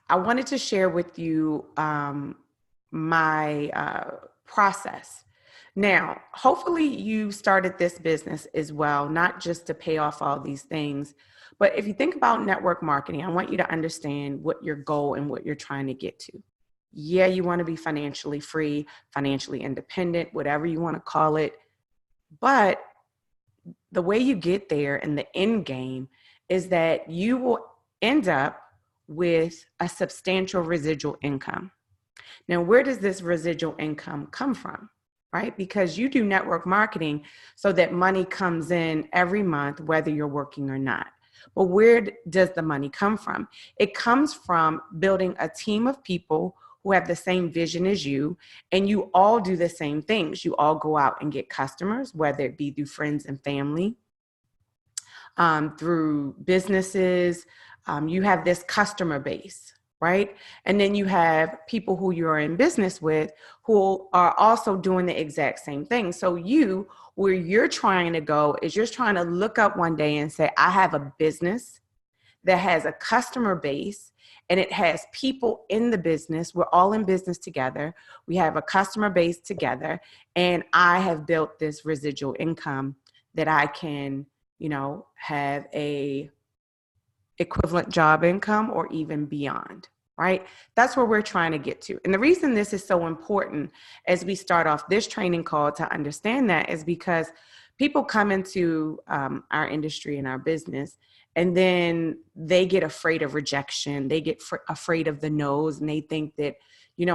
I wanted to share with you my process. Now, hopefully you started this business as well, not just to pay off all these things, but if you think about network marketing, I want you to understand what your goal and what you're trying to get to. Yeah, you want to be financially free, financially independent, whatever you want to call it. But the way you get there and the end game is that you will end up with a substantial residual income. Now, where does this residual income come from? Right? Because you do network marketing so that money comes in every month, whether you're working or not. But where does the money come from? It comes from building a team of people who have the same vision as you, and you all do the same things. You all go out and get customers, whether it be through friends and family, through businesses. You have this customer base, right? And then you have people who you're in business with who are also doing the exact same thing. So where you're trying to go is you're trying to look up one day and say, I have a business that has a customer base and it has people in the business. We're all in business together. We have a customer base together, and I have built this residual income that I can, have a equivalent job income or even beyond, right? That's where we're trying to get to. And the reason this is so important as we start off this training call to understand that is because people come into our industry and our business, and then they get afraid of rejection. They get afraid of the no's, and they think that,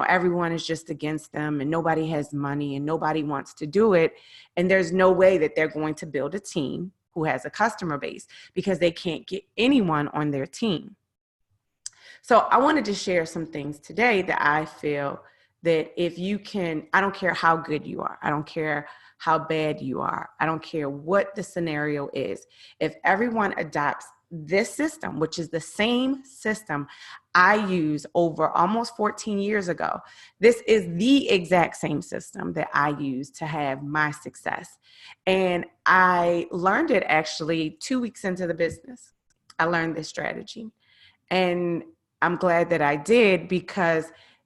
everyone is just against them and nobody has money and nobody wants to do it. And there's no way that they're going to build a team who has a customer base because they can't get anyone on their team. So I wanted to share some things today that I feel that if you can, I don't care how good you are. I don't care how bad you are. I don't care what the scenario is. If everyone adopts this system, which is the same system I used over almost 14 years ago, this is the exact same system that I used to have my success. And I learned it actually 2 weeks into the business. I learned this strategy. And I'm glad that I did because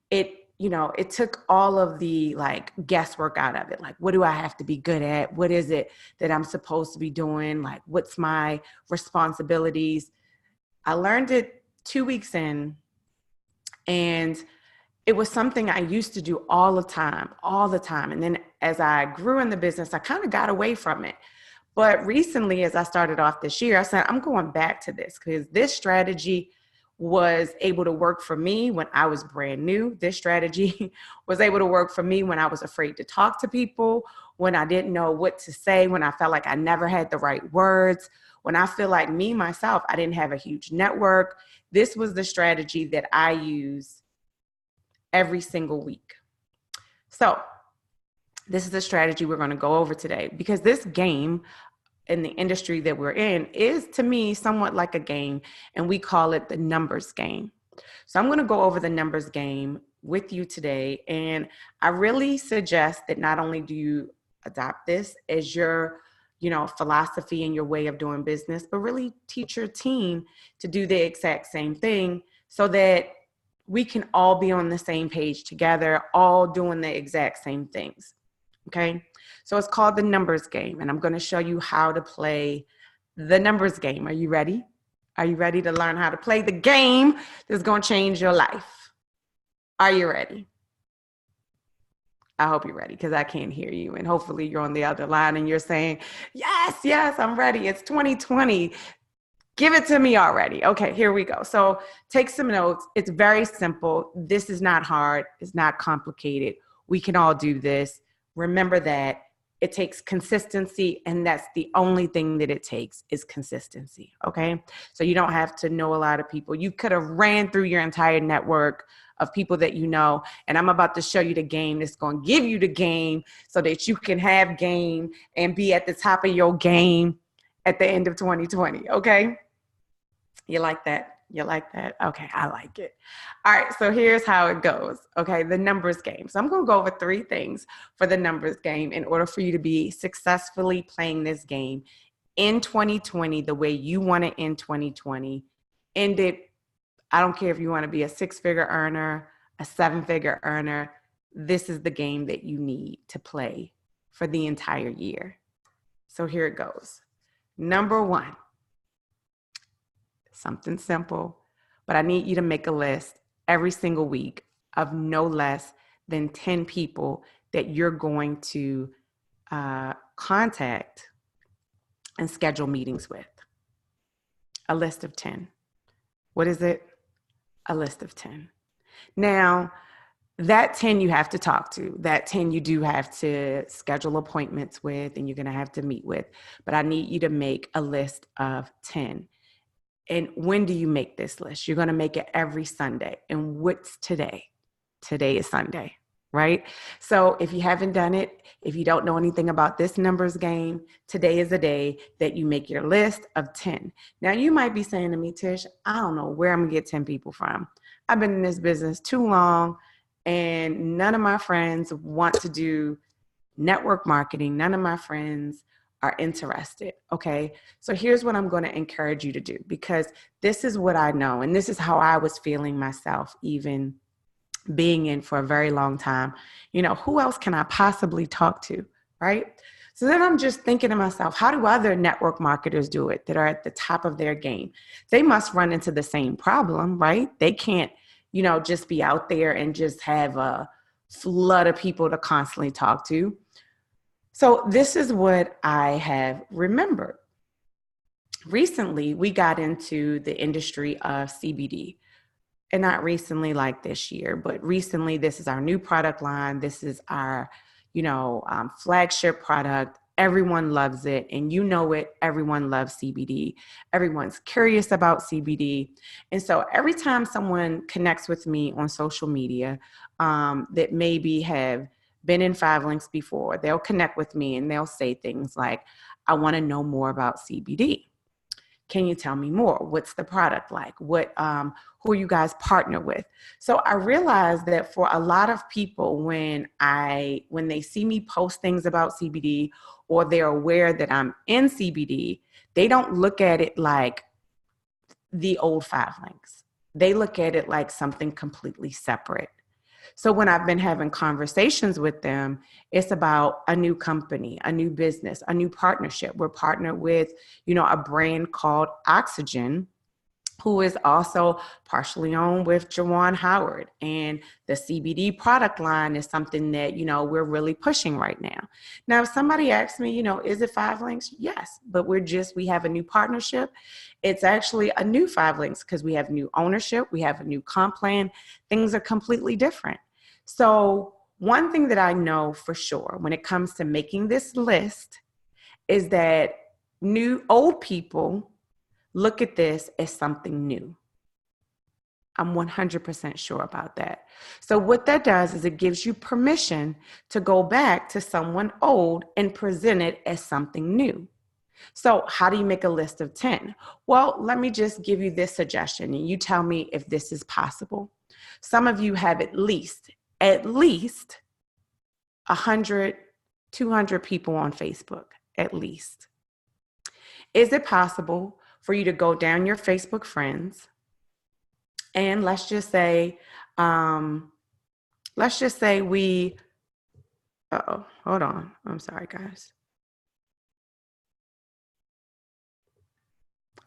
it took all of the guesswork out of it. Like, what do I have to be good at? What is it that I'm supposed to be doing? Like, what's my responsibilities? I learned it 2 weeks in, and it was something I used to do all the time. And then as I grew in the business, I kind of got away from it. But recently, as I started off this year, I said, I'm going back to this because this strategy was able to work for me when I was brand new. This strategy was able to work for me when I was afraid to talk to people, when I didn't know what to say, when I felt like I never had the right words, when I feel like myself, I didn't have a huge network. This was the strategy that I use every single week. So this is the strategy we're going to go over today because this game in the industry that we're in is, to me, somewhat like a game, and we call it the numbers game. So I'm going to go over the numbers game with you today, and I really suggest that not only do you adopt this as your philosophy and your way of doing business, but really teach your team to do the exact same thing so that we can all be on the same page together, all doing the exact same things. Okay, so it's called the numbers game, and I'm going to show you how to play the numbers game. Are you ready? Are you ready to learn how to play the game that's going to change your life? Are you ready? I hope you're ready because I can't hear you, and hopefully you're on the other line and you're saying, yes, I'm ready. It's 2020. Give it to me already. Okay, here we go. So take some notes. It's very simple. This is not hard. It's not complicated. We can all do this. Remember that it takes consistency, and that's the only thing that it takes is consistency, okay? So you don't have to know a lot of people. You could have ran through your entire network of people that you know, and I'm about to show you the game that's going to give you the game so that you can have game and be at the top of your game at the end of 2020, okay? You like that? You like that? Okay, I like it. All right, so here's how it goes. Okay, the numbers game. So I'm going to go over 3 things for the numbers game in order for you to be successfully playing this game in 2020 the way you want to end 2020. End it I don't care if you want to be a 6-figure earner, a 7-figure earner. This is the game that you need to play for the entire year. So here it goes. Number 1, something simple, but I need you to make a list every single week of no less than 10 people that you're going to contact and schedule meetings with. A list of 10. What is it? A list of 10. Now, that 10 you have to talk to. That 10 you do have to schedule appointments with, and you're going to have to meet with. But I need you to make a list of 10. And when do you make this list? You're going to make it every Sunday. And what's today? Today is Sunday, right? So if you haven't done it, if you don't know anything about this numbers game, today is the day that you make your list of 10. Now, you might be saying to me, Tish, I don't know where I'm going to get 10 people from. I've been in this business too long, and none of my friends want to do network marketing. None of my friends are interested. Okay. So here's what I'm going to encourage you to do, because this is what I know. And this is how I was feeling myself, even being in for a very long time. You know, who else can I possibly talk to? Right. So then I'm just thinking to myself, how do other network marketers do it that are at the top of their game? They must run into the same problem, right? They can't, just be out there and just have a flood of people to constantly talk to. So this is what I have remembered. Recently, we got into the industry of CBD. And not recently like this year, but recently, this is our new product line. This is our, flagship product. Everyone loves it. And you know it. Everyone loves CBD. Everyone's curious about CBD. And so every time someone connects with me on social media that maybe have been in 5 links before, they'll connect with me and they'll say things like, I want to know more about CBD. Can you tell me more? What's the product like? Who are you guys partner with? So I realized that for a lot of people, when they see me post things about CBD, or they're aware that I'm in CBD, they don't look at it like the old 5 links. They look at it like something completely separate. So when I've been having conversations with them, it's about a new company, a new business, a new partnership. We're partnered with, a brand called Oxygen, who is also partially owned with Jawan Howard. And the CBD product line is something that, we're really pushing right now. Now, if somebody asks me, is it 5 links? Yes, but we have a new partnership. It's actually a new 5 links because we have new ownership. We have a new comp plan. Things are completely different. So one thing that I know for sure when it comes to making this list is that old people look at this as something new. I'm 100% sure about that. So what that does is it gives you permission to go back to someone old and present it as something new. So how do you make a list of 10? Well, let me just give you this suggestion and you tell me if this is possible. Some of you have at least 100, 200 people on Facebook, at least. Is it possible for you to go down your Facebook friends and let's just say we, hold on. I'm sorry, guys.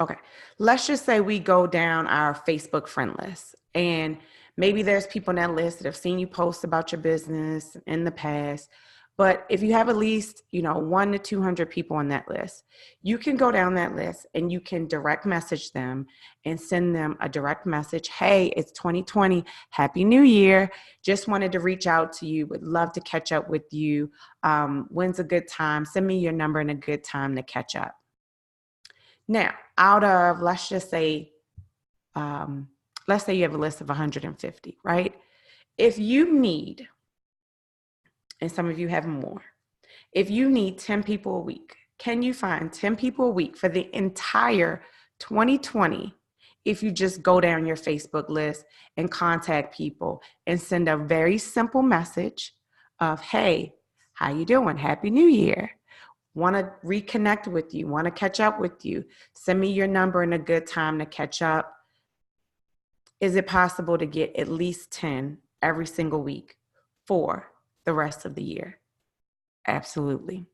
Okay. Let's just say we go down our Facebook friend list, and maybe there's people on that list that have seen you post about your business in the past. But if you have at least, 1 to 200 people on that list, you can go down that list and you can direct message them and send them a direct message. Hey, it's 2020. Happy New Year. Just wanted to reach out to you. Would love to catch up with you. When's a good time? Send me your number and a good time to catch up. Now, out of, let's say you have a list of 150, right? If you need, and some of you have more, if you need 10 people a week, can you find 10 people a week for the entire 2020 if you just go down your Facebook list and contact people and send a very simple message of, hey, how you doing? Happy New Year. Want to reconnect with you, want to catch up with you. Send me your number and a good time to catch up. Is it possible to get at least 10 every single week for the rest of the year? Absolutely.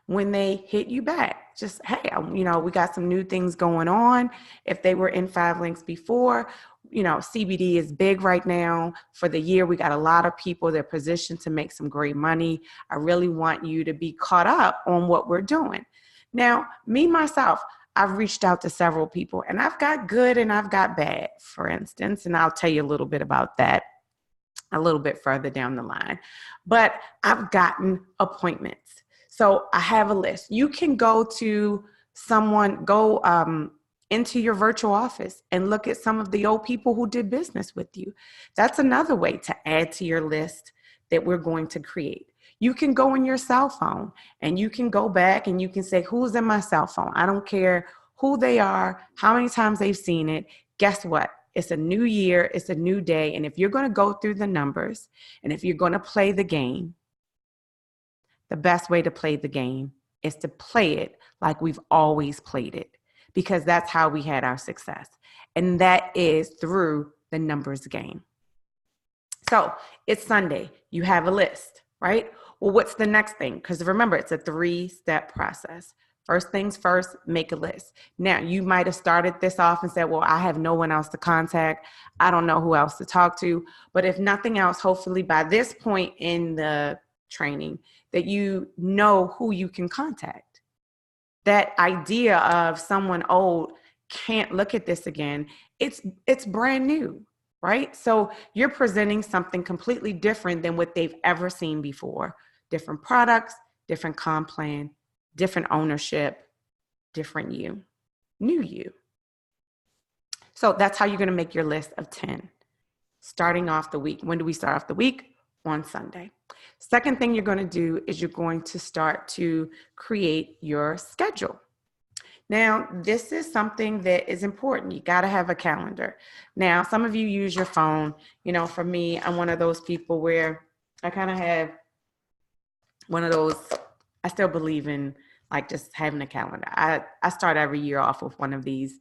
When they hit you back, just, hey, we got some new things going on. If they were in 5 links before, CBD is big right now. For the year, we got a lot of people that are positioned to make some great money. I really want you to be caught up on what we're doing. Now, me, myself, I've reached out to several people, and I've got good and I've got bad, for instance, and I'll tell you a little bit about that a little bit further down the line. But I've gotten appointments. So I have a list. You can go to into your virtual office and look at some of the old people who did business with you. That's another way to add to your list that we're going to create. You can go in your cell phone and you can go back and you can say, who's in my cell phone? I don't care who they are, how many times they've seen it. Guess what? It's a new year. It's a new day. And if you're going to go through the numbers and if you're going to play the game, the best way to play the game is to play it like we've always played it, because that's how we had our success. And that is through the numbers game. So it's Sunday. You have a list, right? Well, what's the next thing? Because remember, it's a 3-step process. First things first, make a list. Now, you might have started this off and said, well, I have no one else to contact. I don't know who else to talk to. But if nothing else, hopefully by this point in the training, that you know who you can contact. That idea of someone old can't look at this again, it's brand new, right? So you're presenting something completely different than what they've ever seen before. Different products, different comp plan, different ownership, different you, new you. So that's how you're going to make your list of 10. Starting off the week. When do we start off the week? On Sunday. Second thing you're going to do is you're going to start to create your schedule. Now, this is something that is important. You got to have a calendar. Now, some of you use your phone. For me, I'm one of those people where I kind of have one of those, I still believe in like just having a calendar. I start every year off with one of these.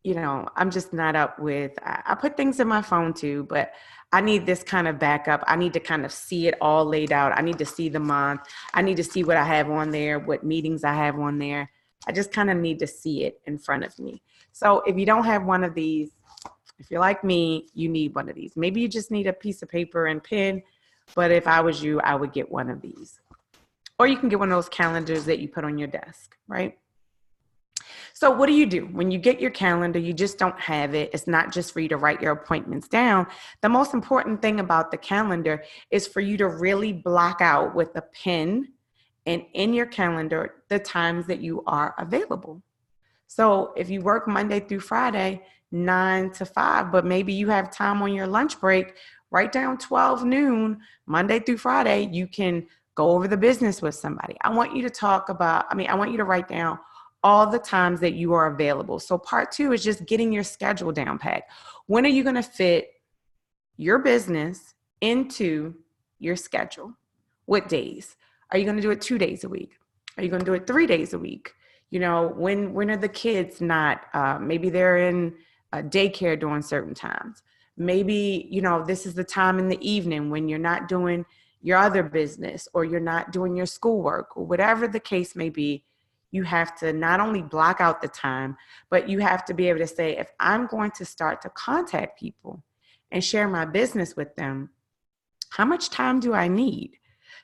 I'm just not up with, I put things in my phone too, but I need this kind of backup. I need to kind of see it all laid out. I need to see the month. I need to see what I have on there, what meetings I have on there. I just kind of need to see it in front of me. So if you don't have one of these, if you're like me, you need one of these. Maybe you just need a piece of paper and pen, but if I was you, I would get one of these. Or you can get one of those calendars that you put on your desk, right? So what do? When you get your calendar, you just don't have it. It's not just for you to write your appointments down. The most important thing about the calendar is for you to really block out with a pen and in your calendar the times that you are available. So if you work Monday through Friday, 9 to 5, but maybe you have time on your lunch break, write down 12 noon, Monday through Friday, you can go over the business with somebody. I want you to write down all the times that you are available. So part 2 is just getting your schedule down pat. When are you going to fit your business into your schedule? What days? Are you going to do it 2 days a week? Are you going to do it 3 days a week? When are the kids not, maybe they're in daycare during certain times. Maybe, this is the time in the evening when you're not doing your other business or you're not doing your schoolwork or whatever the case may be. You have to not only block out the time, but you have to be able to say, if I'm going to start to contact people and share my business with them, how much time do I need?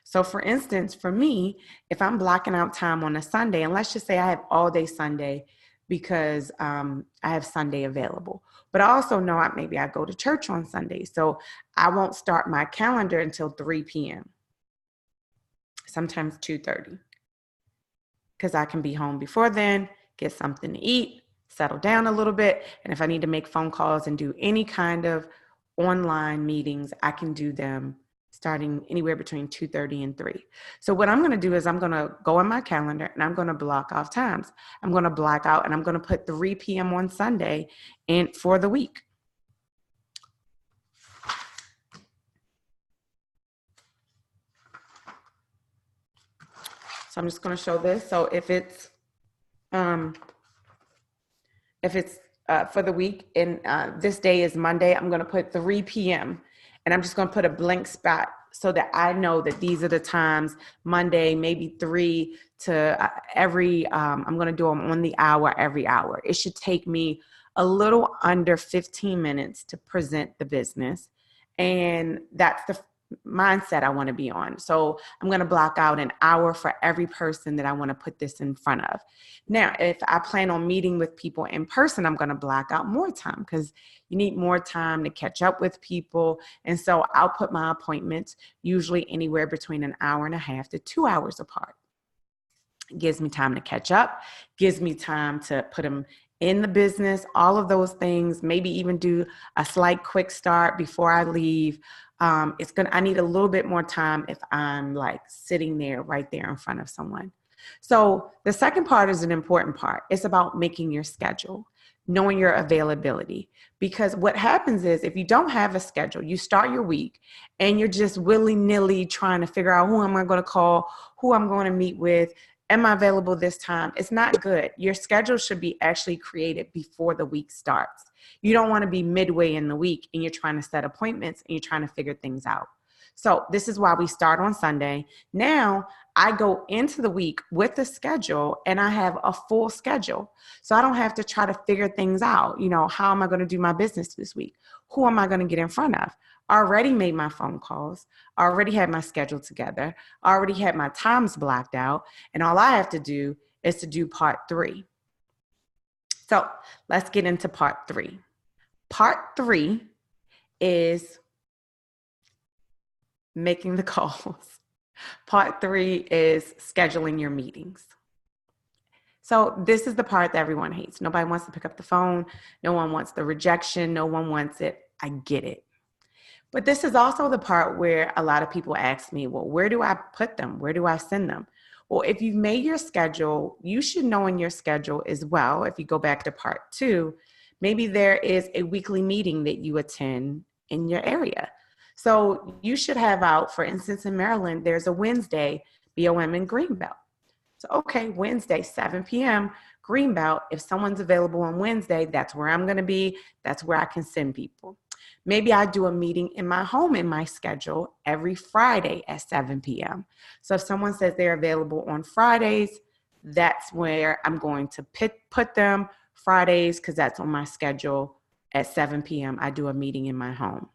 So for instance, for me, if I'm blocking out time on a Sunday, and let's just say I have all day Sunday because I have Sunday available, but I also know maybe I go to church on Sunday. So I won't start my calendar until 3 p.m., sometimes 2:30. Because I can be home before then, get something to eat, settle down a little bit. And if I need to make phone calls and do any kind of online meetings, I can do them starting anywhere between 2:30 and 3. So what I'm going to do is I'm going to go on my calendar and I'm going to block off times. I'm going to block out and I'm going to put 3 p.m. on Sunday for the week. So I'm just going to show this. So if it's for the week. And this day is Monday. I'm going to put 3 p.m. and I'm just going to put a blank spot so that I know that these are the times, Monday, maybe 3 to I'm going to do them on the hour, every hour. It should take me a little under 15 minutes to present the business. And that's the mindset I want to be on. So I'm going to block out an hour for every person that I want to put this in front of. Now, if I plan on meeting with people in person, I'm going to block out more time because you need more time to catch up with people. And so I'll put my appointments usually anywhere between an hour and a half to 2 hours apart. It gives me time to catch up, gives me time to put them in the business, all of those things, maybe even do a slight quick start before I leave. I need a little bit more time if I'm like sitting there right there in front of someone. So the second part is an important part. It's about making your schedule, knowing your availability. Because what happens is if you don't have a schedule, you start your week and you're just willy-nilly trying to figure out who am I going to call, who I'm going to meet with, am I available this time? It's not good. Your schedule should be actually created before the week starts. You don't want to be midway in the week and you're trying to set appointments and you're trying to figure things out. So this is why we start on Sunday. Now I go into the week with a schedule and I have a full schedule. So I don't have to try to figure things out. You know, how am I going to do my business this week? Who am I going to get in front of? I already made my phone calls. I already had my schedule together. I already had my times blocked out. And all I have to do is to do part 3. So let's get into part 3. Part 3 is making the calls. Part 3 is scheduling your meetings. So this is the part that everyone hates. Nobody wants to pick up the phone. No one wants the rejection. No one wants it. I get it. But this is also the part where a lot of people ask me, well, where do I put them? Where do I send them? Well, if you've made your schedule, you should know in your schedule as well, if you go back to part 2, maybe there is a weekly meeting that you attend in your area. So you should have out, for instance, in Maryland, there's a Wednesday BOM in Greenbelt. So, okay, Wednesday, 7 p.m., Greenbelt. If someone's available on Wednesday, that's where I'm going to be. That's where I can send people. Maybe I do a meeting in my home in my schedule every Friday at 7 p.m. So if someone says they're available on Fridays, that's where I'm going to put them Fridays because that's on my schedule at 7 p.m. I do a meeting in my home.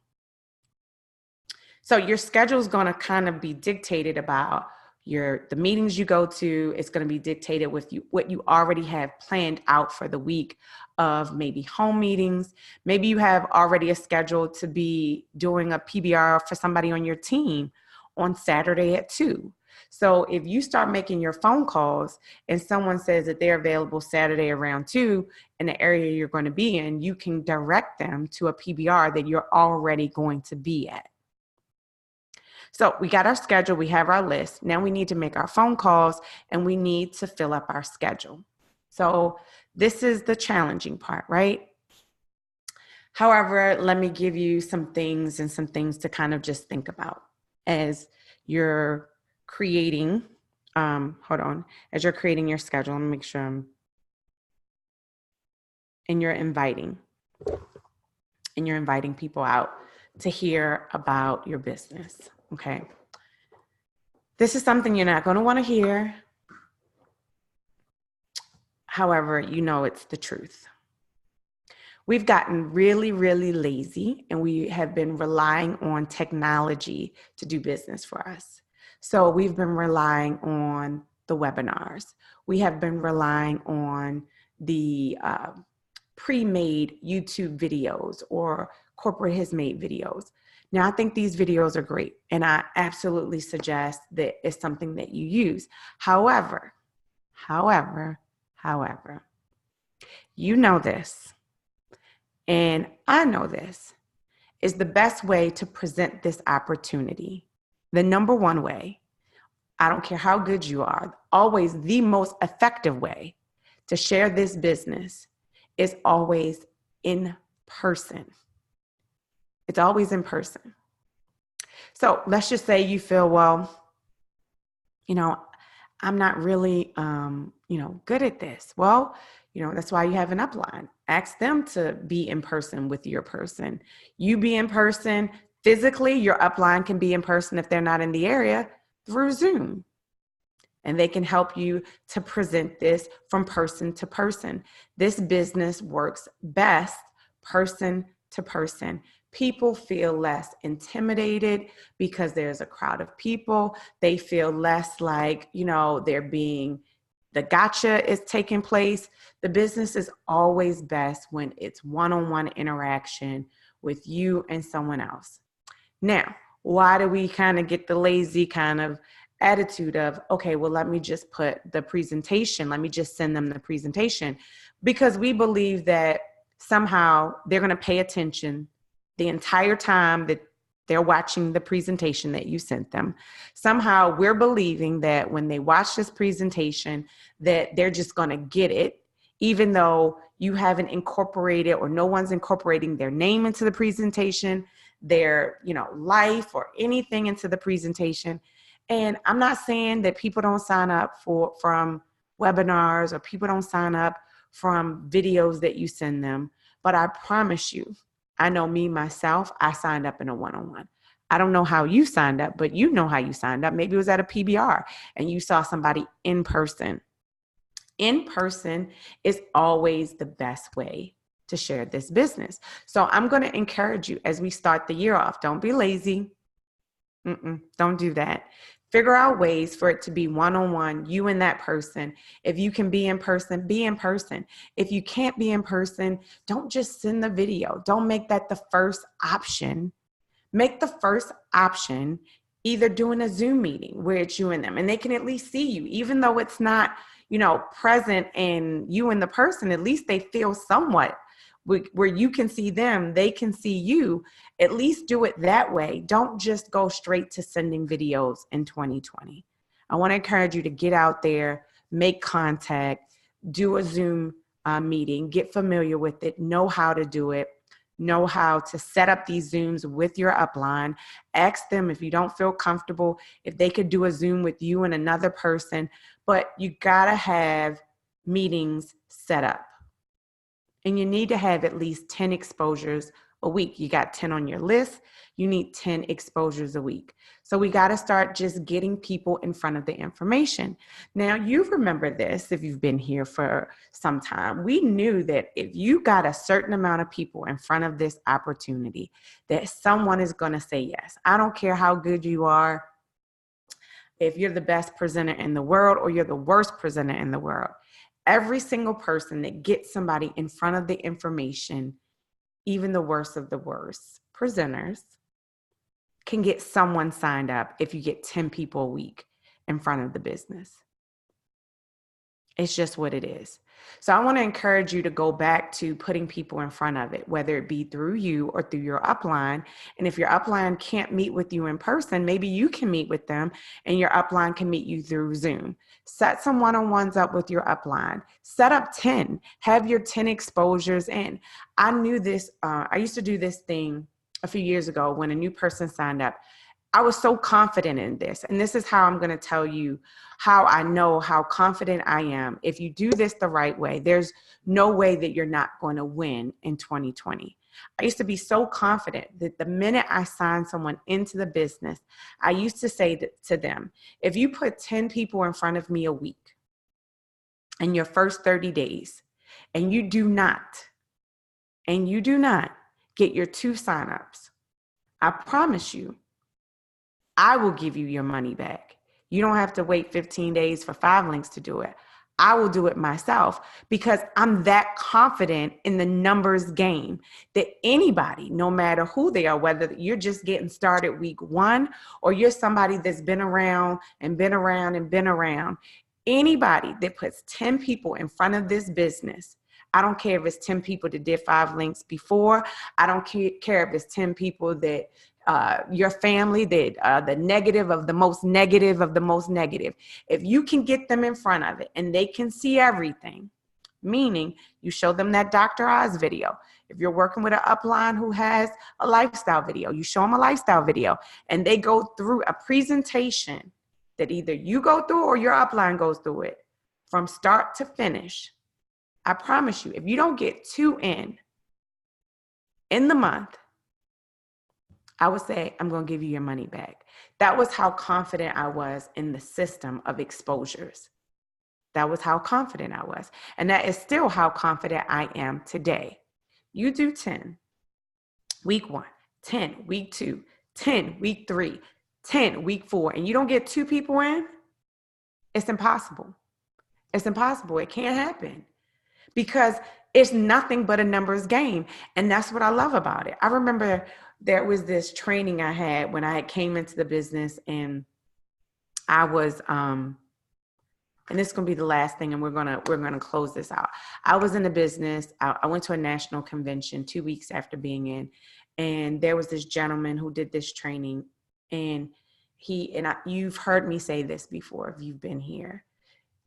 So your schedule is going to kind of be dictated about the meetings you go to. It's going to be dictated with what you already have planned out for the week of maybe home meetings. Maybe you have already a schedule to be doing a PBR for somebody on your team on Saturday at 2. So if you start making your phone calls and someone says that they're available Saturday around 2 in the area you're going to be in, you can direct them to a PBR that you're already going to be at. So we got our schedule, we have our list. Now we need to make our phone calls and we need to fill up our schedule. So this is the challenging part, right? However, let me give you some things to kind of just think about as you're creating, as you're creating your schedule. Let me make sure and you're inviting people out to hear about your business. Okay. This is something you're not going to want to hear. However, you know it's the truth. We've gotten really, really lazy and we have been relying on technology to do business for us. So we've been relying on the webinars. We have been relying on the pre-made YouTube videos or corporate has made videos. Now, I think these videos are great, and I absolutely suggest that it's something that you use. However, you know this, and I know this, is the best way to present this opportunity. The number one way, I don't care how good you are, always the most effective way to share this business is always in person. It's always in person. So let's just say you feel, well, I'm not really, good at this. Well, that's why you have an upline. Ask them to be in person with your person. You be in person physically, your upline can be in person if they're not in the area through Zoom. And they can help you to present this from person to person. This business works best person to person. People feel less intimidated because there's a crowd of people. They feel less like, the gotcha is taking place. The business is always best when it's one-on-one interaction with you and someone else. Now, why do we kind of get the lazy kind of attitude of, okay, well, let me just put the presentation, let me just send them the presentation? Because we believe that somehow they're going to pay attention the entire time that they're watching the presentation that you sent them. Somehow we're believing that when they watch this presentation, that they're just going to get it, even though you haven't incorporated or no one's incorporating their name into the presentation, their, life or anything into the presentation. And I'm not saying that people don't sign up from webinars or people don't sign up from videos that you send them, but I promise you, I know me, myself, I signed up in a one-on-one. I don't know how you signed up, but you know how you signed up. Maybe it was at a PBR and you saw somebody in person. In person is always the best way to share this business. So I'm going to encourage you as we start the year off. Don't be lazy. Don't do that. Figure out ways for it to be one-on-one, you and that person. If you can be in person, be in person. If you can't be in person, don't just send the video. Don't make that the first option. Make the first option either doing a Zoom meeting where it's you and them, and they can at least see you, even though it's not, present and you and the person, at least they feel somewhat where you can see them, they can see you. At least do it that way. Don't just go straight to sending videos in 2020. I want to encourage you to get out there, make contact, do a Zoom meeting, get familiar with it, know how to do it, know how to set up these Zooms with your upline. Ask them if you don't feel comfortable, if they could do a Zoom with you and another person, but you gotta have meetings set up. And you need to have at least 10 exposures a week. You got 10 on your list, you need 10 exposures a week. So we got to start just getting people in front of the information. Now, you remember this if you've been here for some time. We knew that if you got a certain amount of people in front of this opportunity, that someone is going to say yes. I don't care how good you are, if you're the best presenter in the world or you're the worst presenter in the world. Every single person that gets somebody in front of the information, even the worst of the worst presenters, can get someone signed up if you get 10 people a week in front of the business. It's just what it is. So I want to encourage you to go back to putting people in front of it, whether it be through you or through your upline. And if your upline can't meet with you in person, maybe you can meet with them and your upline can meet you through Zoom. Set some one-on-ones up with your upline. Set up 10. Have your 10 exposures in. I knew this. I used to do this thing a few years ago when a new person signed up. I was so confident in this. And this is how I'm going to tell you how I know how confident I am. If you do this the right way, there's no way that you're not going to win in 2020. I used to be so confident that the minute I signed someone into the business, I used to say to them, if you put 10 people in front of me a week in your first 30 days, and you do not get your 2 signups, I promise you, I will give you your money back. You don't have to wait 15 days for 5 links to do it. I will do it myself because I'm that confident in the numbers game that anybody, no matter who they are, whether you're just getting started week 1 or you're somebody that's been around and been around and been around, anybody that puts 10 people in front of this business, I don't care if it's 10 people that did 5 links before. I don't care if it's 10 people that your family, that the negative of the most negative of the most negative. If you can get them in front of it and they can see everything, meaning you show them that Dr. Oz video. If you're working with an upline who has a lifestyle video, you show them a lifestyle video and they go through a presentation that either you go through or your upline goes through it from start to finish. I promise you, if you don't get 2 in the month, I would say, I'm going to give you your money back. That was how confident I was in the system of exposures. That was how confident I was. And that is still how confident I am today. You do 10, week 1, 10, week 2, 10, week 3, 10, week 4, and you don't get 2 people in, it's impossible. It's impossible. It can't happen because it's nothing but a numbers game. And that's what I love about it. I remember there was this training I had when I came into the business, and I was, and this is going to be the last thing, and we're going to close this out. I was in the business. I went to a national convention 2 weeks after being in, and there was this gentleman who did this training, and you've heard me say this before if you've been here.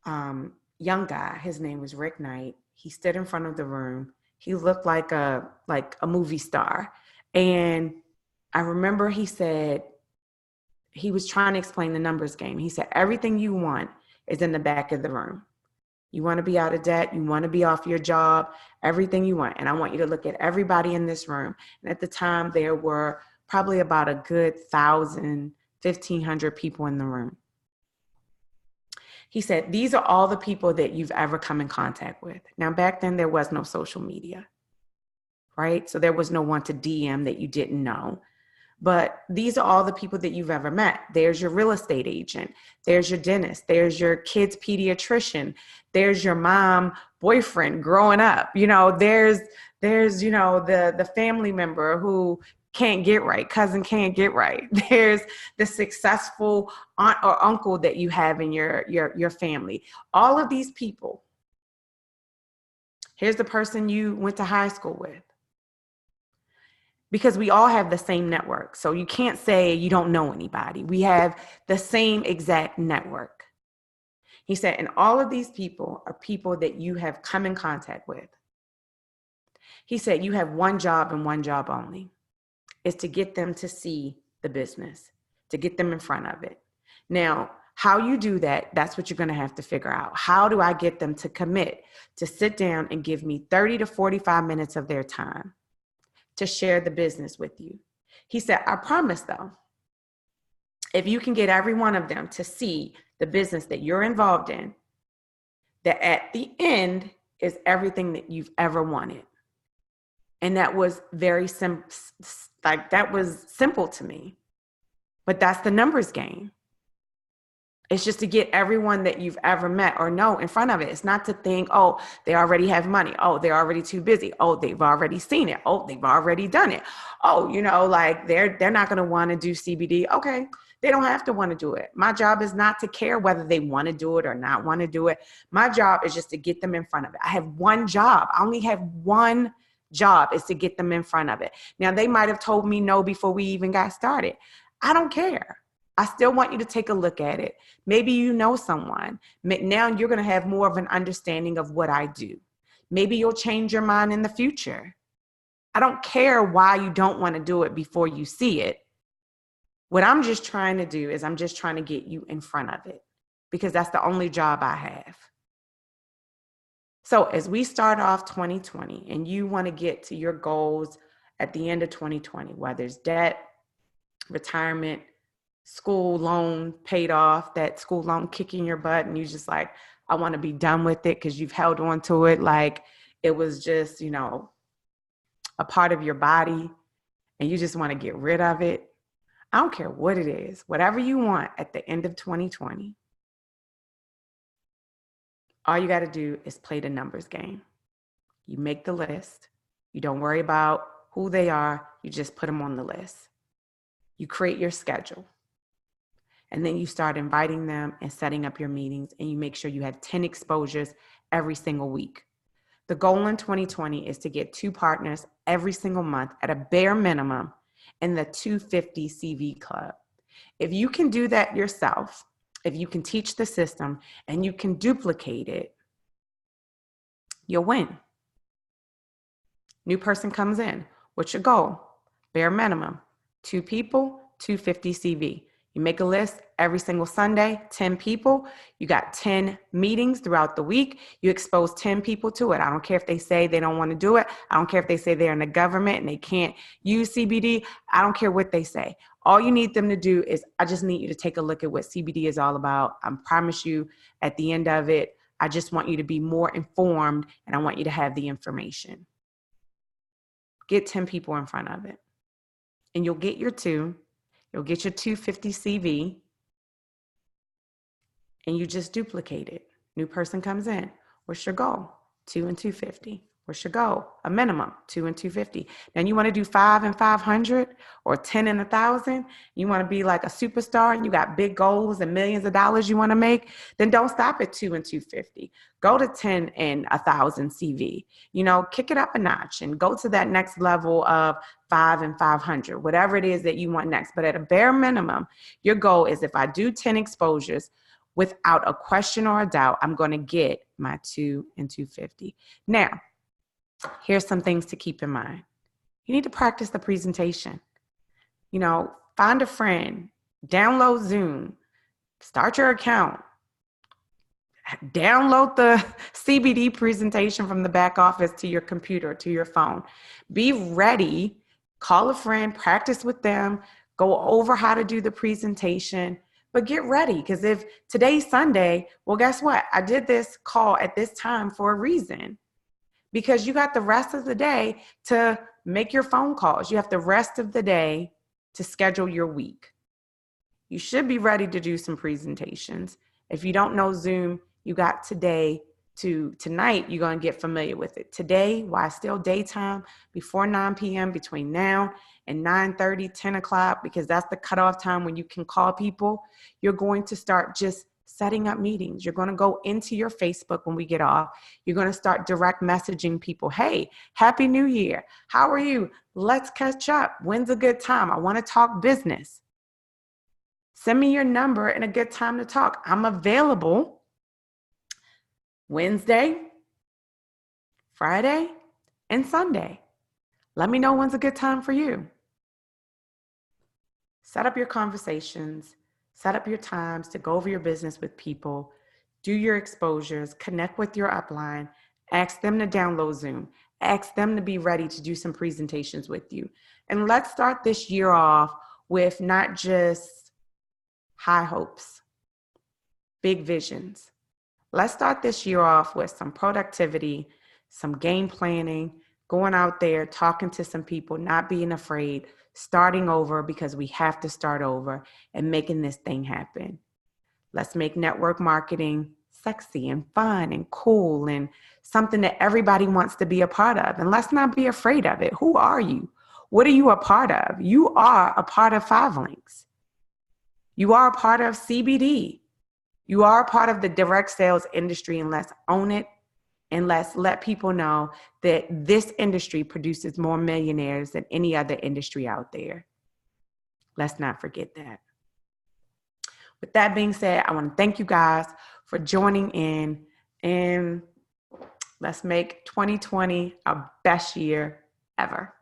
Young guy, his name was Rick Knight. He stood in front of the room. He looked like a movie star. And I remember he said, he was trying to explain the numbers game. He said, everything you want is in the back of the room. You want to be out of debt. You want to be off your job, everything you want. And I want you to look at everybody in this room. And at the time, there were probably about a good 1,000, 1,500 people in the room. He said, these are all the people that you've ever come in contact with. Now, back then, there was no social media, right? So there was no one to DM that you didn't know. But these are all the people that you've ever met. There's your real estate agent. There's your dentist. There's your kid's pediatrician. There's your mom, boyfriend growing up. There's the family member who can't get right, cousin can't get right. There's the successful aunt or uncle that you have in your family. All of these people. Here's the person you went to high school with. Because we all have the same network. So you can't say you don't know anybody. We have the same exact network. He said, and all of these people are people that you have come in contact with. He said, you have one job and one job only. Is to get them to see the business, to get them in front of it. Now, how you do that, that's what you're going to have to figure out. How do I get them to commit, to sit down and give me 30 to 45 minutes of their time to share the business with you? He said, I promise though, if you can get every one of them to see the business that you're involved in, that at the end is everything that you've ever wanted. And that was very simple. That was simple to me, but that's the numbers game. It's just to get everyone that you've ever met or know in front of it. It's not to think, oh, they already have money. Oh, they're already too busy. Oh, they've already seen it. Oh, they've already done it. Oh, they're not going to want to do CBD. Okay. They don't have to want to do it. My job is not to care whether they want to do it or not want to do it. My job is just to get them in front of it. I have one job. I only have one job, is to get them in front of it. Now, they might have told me no before we even got started. I don't care. I still want you to take a look at it. Maybe you know someone. Now you're going to have more of an understanding of what I do. Maybe you'll change your mind in the future. I don't care why you don't want to do it before you see it. What I'm just trying to do is I'm just trying to get you in front of it, because that's the only job I have. So as we start off 2020 and you want to get to your goals at the end of 2020, whether it's debt, retirement, school loan paid off, that school loan kicking your butt, and you just like, I want to be done with it because you've held on to it like it was just, a part of your body and you just want to get rid of it. I don't care what it is, whatever you want at the end of 2020. All you got to do is play the numbers game. You make the list. You don't worry about who they are. You just put them on the list. You create your schedule. And then you start inviting them and setting up your meetings, and you make sure you have 10 exposures every single week. The goal in 2020 is to get 2 partners every single month at a bare minimum in the 250 CV club. If you can do that yourself, if you can teach the system and you can duplicate it, you'll win. New person comes in. What's your goal? Bare minimum, 2 people, 250 CV. You make a list every single Sunday, 10 people. You got 10 meetings throughout the week. You expose 10 people to it. I don't care if they say they don't want to do it. I don't care if they say they're in the government and they can't use CBD. I don't care what they say. All you need them to do is, I just need you to take a look at what CBD is all about. I promise you, at the end of it, I just want you to be more informed, and I want you to have the information. Get 10 people in front of it, and you'll get your 2. You'll get your 250 CV, and you just duplicate it. New person comes in. What's your goal? 2 and 250. What's your goal? A minimum, 2 and 250. Then you want to do 5 and 500 or 10 and 1,000. You want to be like a superstar and you got big goals and millions of dollars you want to make. Then don't stop at 2 and 250. Go to 10 and 1,000 CV. You know, kick it up a notch and go to that next level of 5 and 500, whatever it is that you want next. But at a bare minimum, your goal is, if I do 10 exposures, without a question or a doubt, I'm going to get my 2 and 250. Now, here's some things to keep in mind. You need to practice the presentation. You know, find a friend, download Zoom, start your account, download the CBD presentation from the back office to your computer, to your phone. Be ready, call a friend, practice with them, go over how to do the presentation, but get ready, because if today's Sunday, well, guess what? I did this call at this time for a reason. Because you got the rest of the day to make your phone calls. You have the rest of the day to schedule your week. You should be ready to do some presentations. If you don't know Zoom, you got today to tonight, you're going to get familiar with it. Today, while it's still daytime, before 9 p.m., between now and 9:30, 10 o'clock, because that's the cutoff time when you can call people, you're going to start just setting up meetings. You're going to go into your Facebook when we get off. You're going to start direct messaging people. Hey, Happy New Year. How are you? Let's catch up. When's a good time? I want to talk business. Send me your number and a good time to talk. I'm available Wednesday, Friday, and Sunday. Let me know when's a good time for you. Set up your conversations. Set up your times to go over your business with people, do your exposures, connect with your upline, ask them to download Zoom, ask them to be ready to do some presentations with you. And let's start this year off with not just high hopes, big visions. Let's start this year off with some productivity, some game planning, going out there, talking to some people, not being afraid, starting over, because we have to start over, and making this thing happen. Let's make network marketing sexy and fun and cool and something that everybody wants to be a part of. And let's not be afraid of it. Who are you? What are you a part of? You are a part of 5 Links. You are a part of CBD. You are a part of the direct sales industry, and let's own it. And let's let people know that this industry produces more millionaires than any other industry out there. Let's not forget that. With that being said, I want to thank you guys for joining in, and let's make 2020 our best year ever.